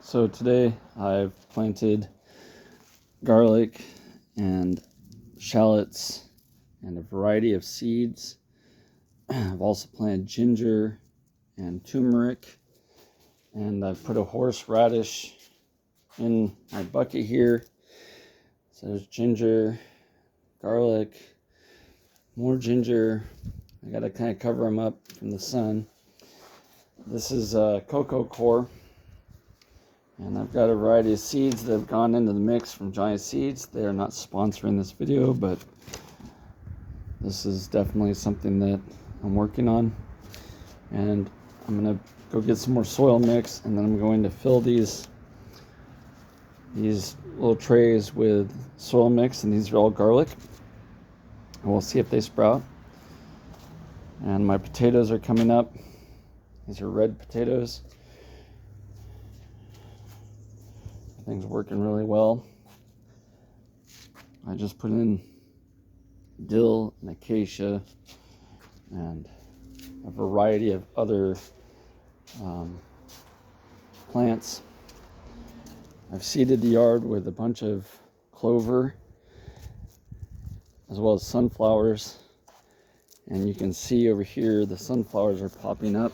So today I've planted garlic and shallots and a variety of seeds. I've also planted ginger and turmeric, and I've put a horseradish in my bucket here. So there's ginger, garlic, more ginger. I gotta kind of cover them up from the sun. This is cocoa coir. And I've got a variety of seeds that have gone into the mix from Giant Seeds. They are not sponsoring this video, but this is definitely something that I'm working on. And I'm going to go get some more soil mix, and then I'm going to fill these little trays with soil mix, and these are all garlic. And we'll see if they sprout. And my potatoes are coming up. These are red potatoes. Everything's working really well. I just put in dill and acacia and a variety of other plants. I've seeded the yard with a bunch of clover as well as sunflowers, and you can see over here the sunflowers are popping up.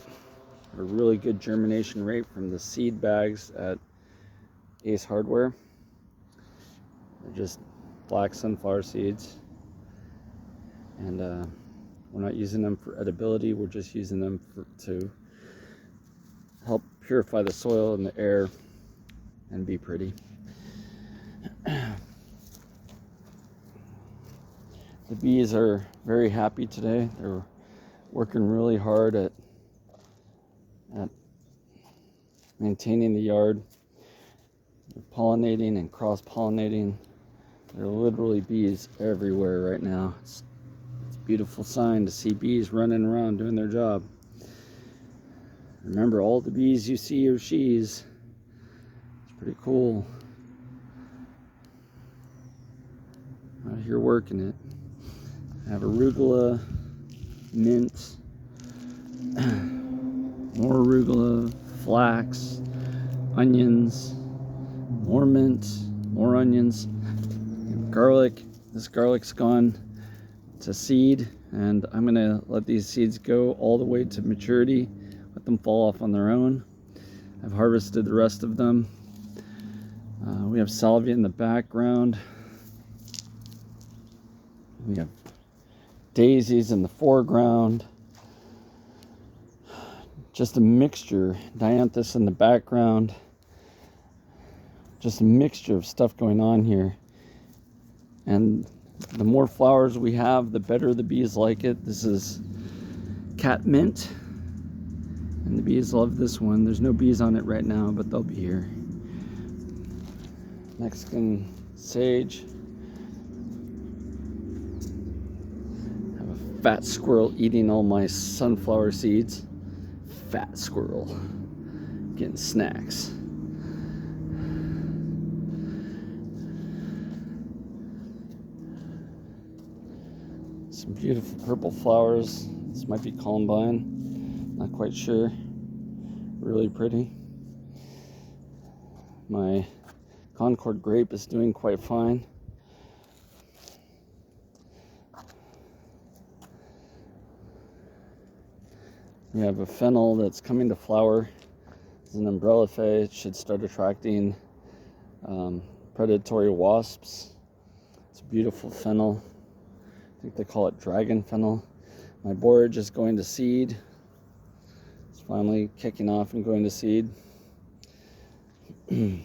A really good germination rate from the seed bags at Ace Hardware. They're just black sunflower seeds, and we're not using them for edibility. We're just using them to help purify the soil and the air and be pretty. The bees are very happy today. They're working really hard at maintaining the yard. They're pollinating and cross-pollinating. There are literally bees everywhere right now. It's a beautiful sign to see bees running around doing their job. Remember, all the bees you see are she's. It's pretty cool. Out here working it. I have arugula, mint, more arugula, flax, onions, more mint, more onions, garlic. This garlic's gone to seed, and I'm gonna let these seeds go all the way to maturity, let them fall off on their own. I've harvested the rest of them. We have salvia in the background. We have daisies in the foreground. Just a mixture. Dianthus in the background. Just a mixture of stuff going on here. And the more flowers we have, the better the bees like it. This is catmint, and the bees love this one. There's no bees on it right now, but they'll be here. Mexican sage. I have a fat squirrel eating all my sunflower seeds. Fat squirrel getting snacks. Some beautiful purple flowers. This might be columbine, not quite sure. Really pretty. My Concord grape is doing quite fine. We have a fennel that's coming to flower. It's an umbrella fay. It should start attracting predatory wasps. It's a beautiful fennel. I think they call it dragon fennel. My borage is going to seed. It's finally kicking off and going to seed. There's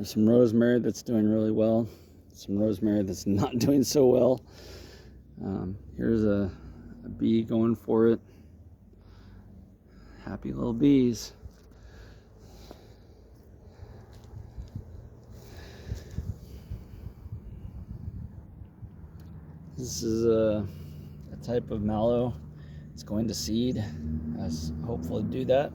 some rosemary that's doing really well. Some rosemary that's not doing so well. Here's a bee going for it. Happy little bees. This is a type of mallow. It's going to seed. Hopefully do that.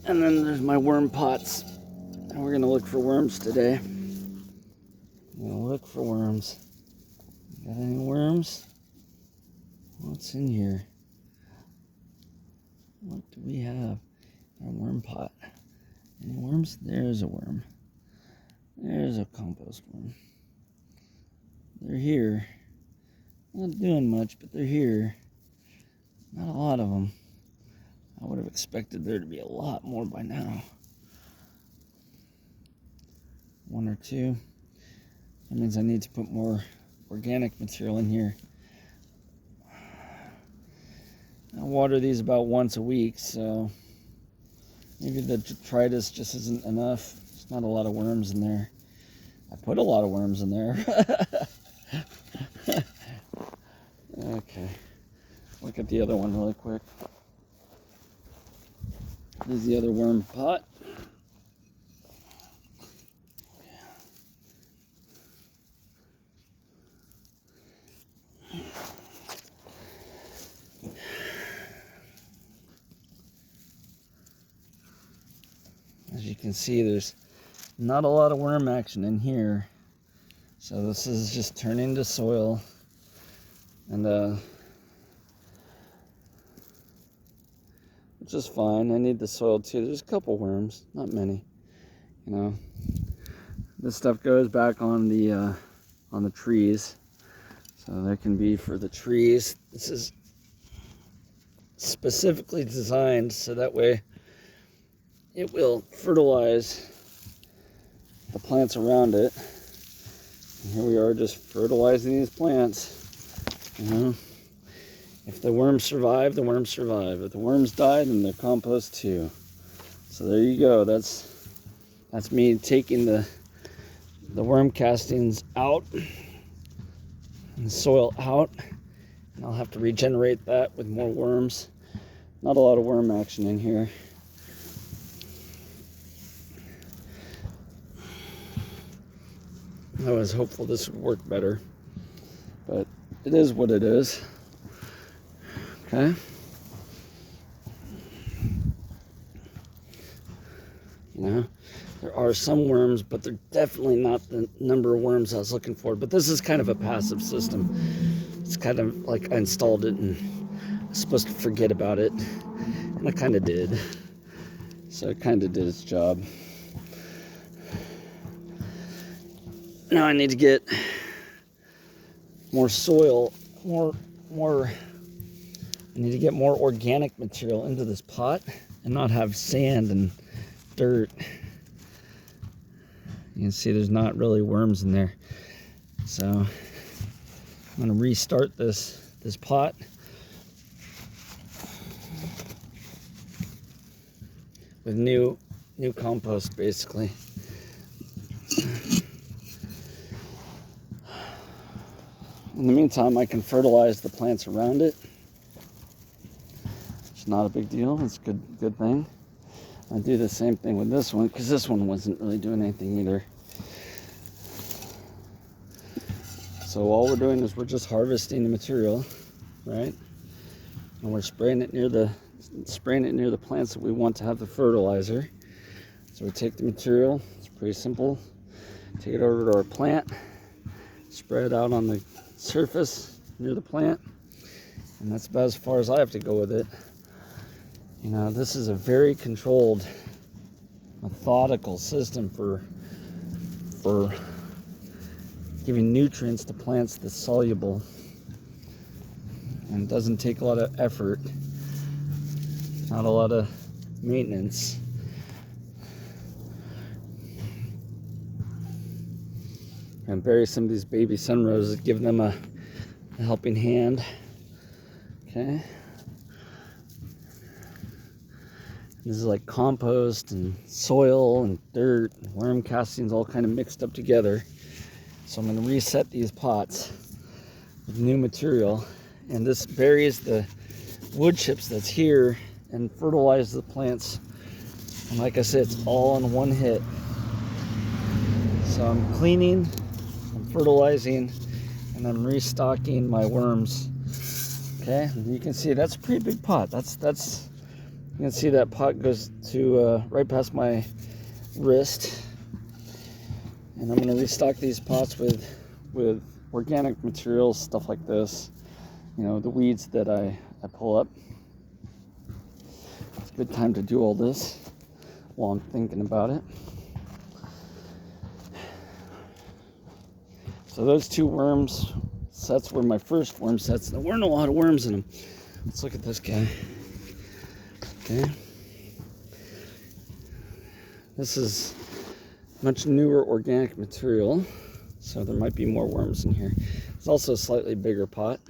And then there's my worm pots. And we're gonna look for worms today. I'm gonna look for worms. Got any worms? What's in here? What do we have? Our worm pot. Any worms? There's a worm. There's a compost worm. They're here. Not doing much, but they're here. Not a lot of them. I would have expected there to be a lot more by now. One or two. That means I need to put more organic material in here. I water these about once a week, so maybe the detritus just isn't enough. There's not a lot of worms in there. I put a lot of worms in there. Okay, look at the other one really quick. Here's the other worm pot. As you can see, there's not a lot of worm action in here. So this is just turning to soil. And which is fine. I need the soil too. There's a couple worms, not many. You know, this stuff goes back on the trees, so there can be for the trees. This is specifically designed so that way it will fertilize the plants around it. And here we are, just fertilizing these plants. You know, if the worms survive, the worms survive. If the worms die, then they're compost too. So there you go. That's me taking the worm castings out and the soil out, and I'll have to regenerate that with more worms. Not a lot of worm action in here. I was hopeful this would work better, but it is what it is. Okay. You know, there are some worms, but they're definitely not the number of worms I was looking for. But this is kind of a passive system. It's kind of like I installed it and I was supposed to forget about it, and I kind of did. So it kind of did its job. Now I need to get more soil, I need to get more organic material into this pot and not have sand and dirt. You can see there's not really worms in there. So I'm gonna restart this pot. With new compost basically. In the meantime, I can fertilize the plants around it. It's not a big deal. It's a good thing. I'll do the same thing with this one because this one wasn't really doing anything either. So all we're doing is we're just harvesting the material, right? And we're spraying it near the plants that we want to have the fertilizer. So we take the material. It's pretty simple. Take it over to our plant. Spread it out on the surface near the plant, and that's about as far as I have to go with it. You know, this is a very controlled, methodical system for giving nutrients to plants that's soluble, and it doesn't take a lot of effort, not a lot of maintenance. And bury some of these baby sunroses, give them a helping hand. Okay. This is like compost and soil and dirt and worm castings all kind of mixed up together. So I'm going to reset these pots with new material, and this buries the wood chips that's here and fertilizes the plants. And like I said, it's all in one hit. So I'm cleaning, I'm fertilizing, and I'm restocking my worms. Okay, and you can see that's a pretty big pot. That's you can see that pot goes to right past my wrist. And I'm going to restock these pots with organic materials, stuff like this, you know, the weeds that I pull up. It's a good time to do all this while I'm thinking about it. So those two worms sets were my first worm sets. There weren't a lot of worms in them. Let's look at this guy. Okay. This is much newer organic material, so there might be more worms in here. It's also a slightly bigger pot.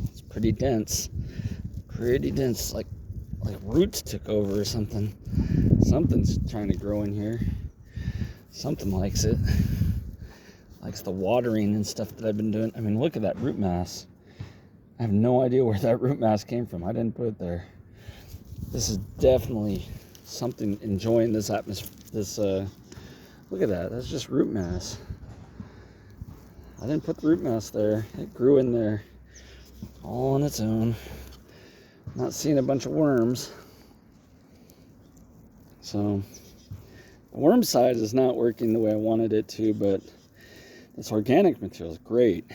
It's pretty dense. Pretty dense, like roots took over or something. Something's trying to grow in here. Something likes it. Likes the watering and stuff that I've been doing. I mean, look at that root mass. I have no idea where that root mass came from. I didn't put it there. This is definitely something enjoying this atmosphere. Look at that. That's just root mass. I didn't put the root mass there. It grew in there all on its own. Not seeing a bunch of worms. So the worm side is not working the way I wanted it to, but this organic material is great.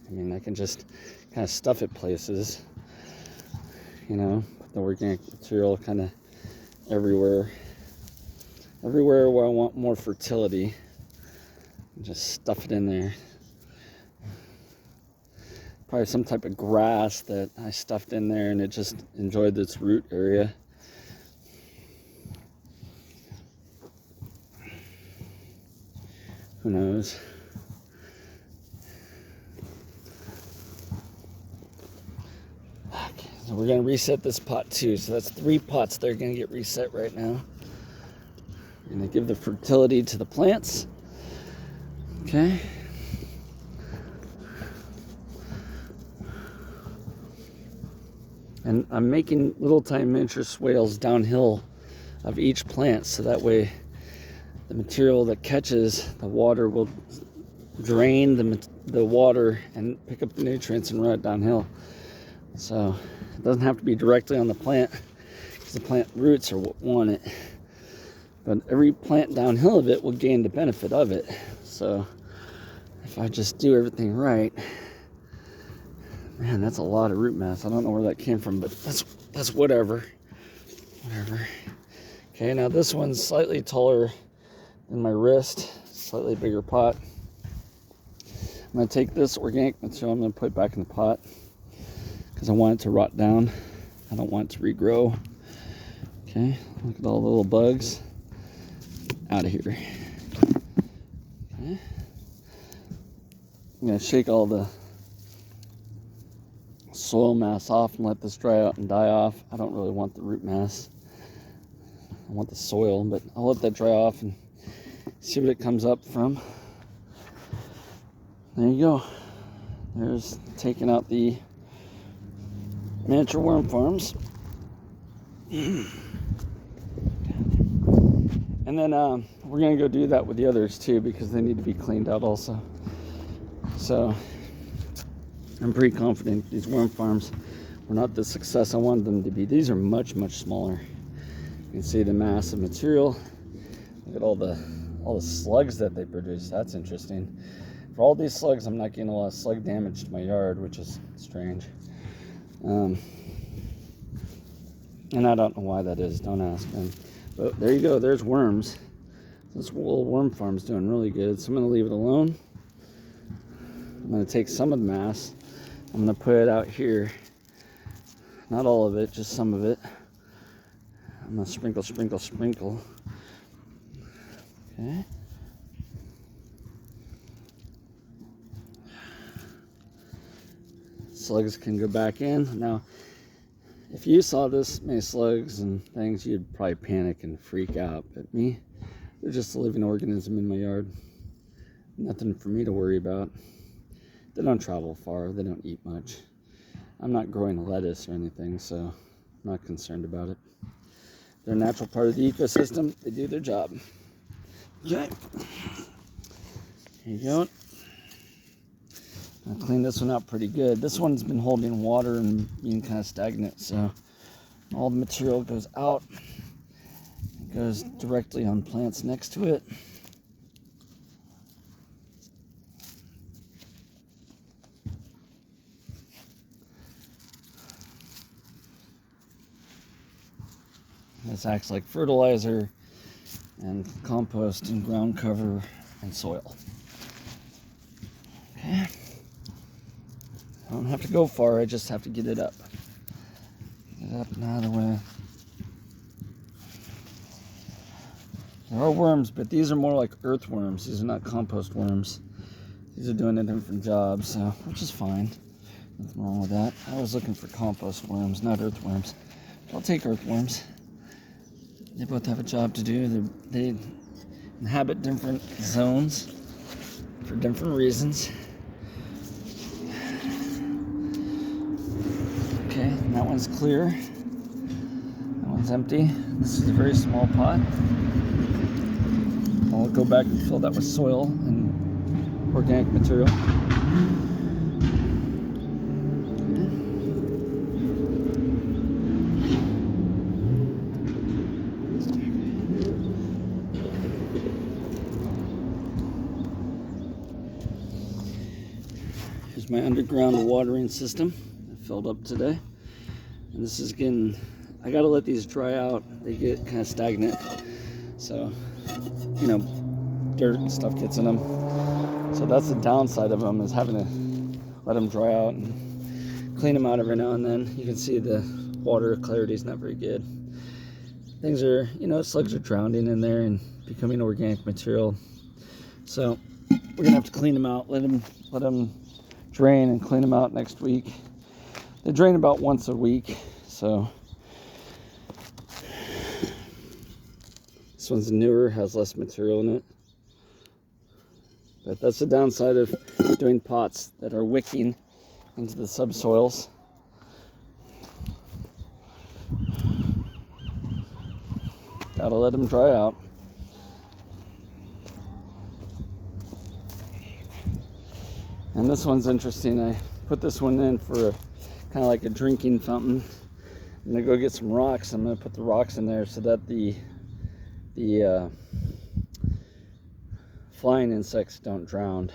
I mean, I can just kind of stuff it places, you know, put the organic material kind of everywhere where I want more fertility, and just stuff it in there. Probably some type of grass that I stuffed in there and it just enjoyed this root area. Who knows? Okay, so we're going to reset this pot too. So that's 3 pots that are going to get reset right now. We're going to give the fertility to the plants. Okay. And I'm making little tiny miniature swales downhill of each plant, so that way the material that catches the water will drain the water and pick up the nutrients and run it downhill. So it doesn't have to be directly on the plant, because the plant roots are what want it. But every plant downhill of it will gain the benefit of it. So if I just do everything right, man, that's a lot of root mass. I don't know where that came from, but that's whatever. Whatever. Okay, now this one's slightly taller than my wrist, slightly bigger pot. I'm going to take this organic material, I'm going to put it back in the pot because I want it to rot down. I don't want it to regrow. Okay, look at all the little bugs. Out of here. Okay. I'm going to shake all the soil mass off and let this dry out and die off. I don't really want the root mass. I want the soil, but I'll let that dry off and see what it comes up from. There you go. There's taking out the miniature worm farms. And then we're going to go do that with the others too, because they need to be cleaned out also. So I'm pretty confident these worm farms were not the success I wanted them to be. These are much, much smaller. You can see the mass of material. Look at all the slugs that they produce. That's interesting. For all these slugs, I'm not getting a lot of slug damage to my yard, which is strange. And I don't know why that is. Don't ask me. But there you go. There's worms. This little worm farm's doing really good. So I'm going to leave it alone. I'm going to take some of the mass. I'm going to put it out here. Not all of it, just some of it. I'm going to sprinkle, sprinkle, sprinkle. Okay. Slugs can go back in. Now, if you saw this many slugs and things, you'd probably panic and freak out. But me, they're just a living organism in my yard. Nothing for me to worry about. They don't travel far. They don't eat much. I'm not growing lettuce or anything, so I'm not concerned about it. They're a natural part of the ecosystem. They do their job. Okay. Here you go. I'll clean this one out pretty good. This one's been holding water and being kind of stagnant, so all the material goes out. It goes directly on plants next to it. This acts like fertilizer and compost and ground cover and soil. Okay. I don't have to go far, I just have to get it up. Get it up and out of the way. There are worms, but these are more like earthworms. These are not compost worms. These are doing a different job, so which is fine. Nothing wrong with that. I was looking for compost worms, not earthworms. I'll take earthworms. They both have a job to do. They inhabit different zones for different reasons. Okay, and that one's clear. That one's empty. This is a very small pot. I'll go back and fill that with soil and organic material. Here's my underground watering system. I filled up today. And this is getting, I gotta let these dry out. They get kind of stagnant. So, you know, dirt and stuff gets in them. So that's the downside of them, is having to let them dry out and clean them out every now and then. You can see the water clarity is not very good. Things are, you know, slugs are drowning in there and becoming organic material. So we're gonna have to clean them out, let them drain and clean them out next week. They drain about once a week, so this one's newer, has less material in it. But that's the downside of doing pots that are wicking into the subsoils. Gotta let them dry out. And this one's interesting. I put this one in for kind of like a drinking fountain. I'm gonna go get some rocks. I'm gonna put the rocks in there so that the flying insects don't drown.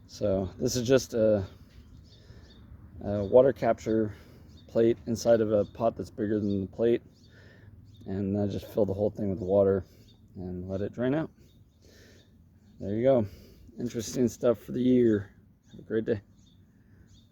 So this is just a water capture plate inside of a pot that's bigger than the plate, and I just fill the whole thing with water and let it drain out. There you go. Interesting stuff for the year. Have a great day.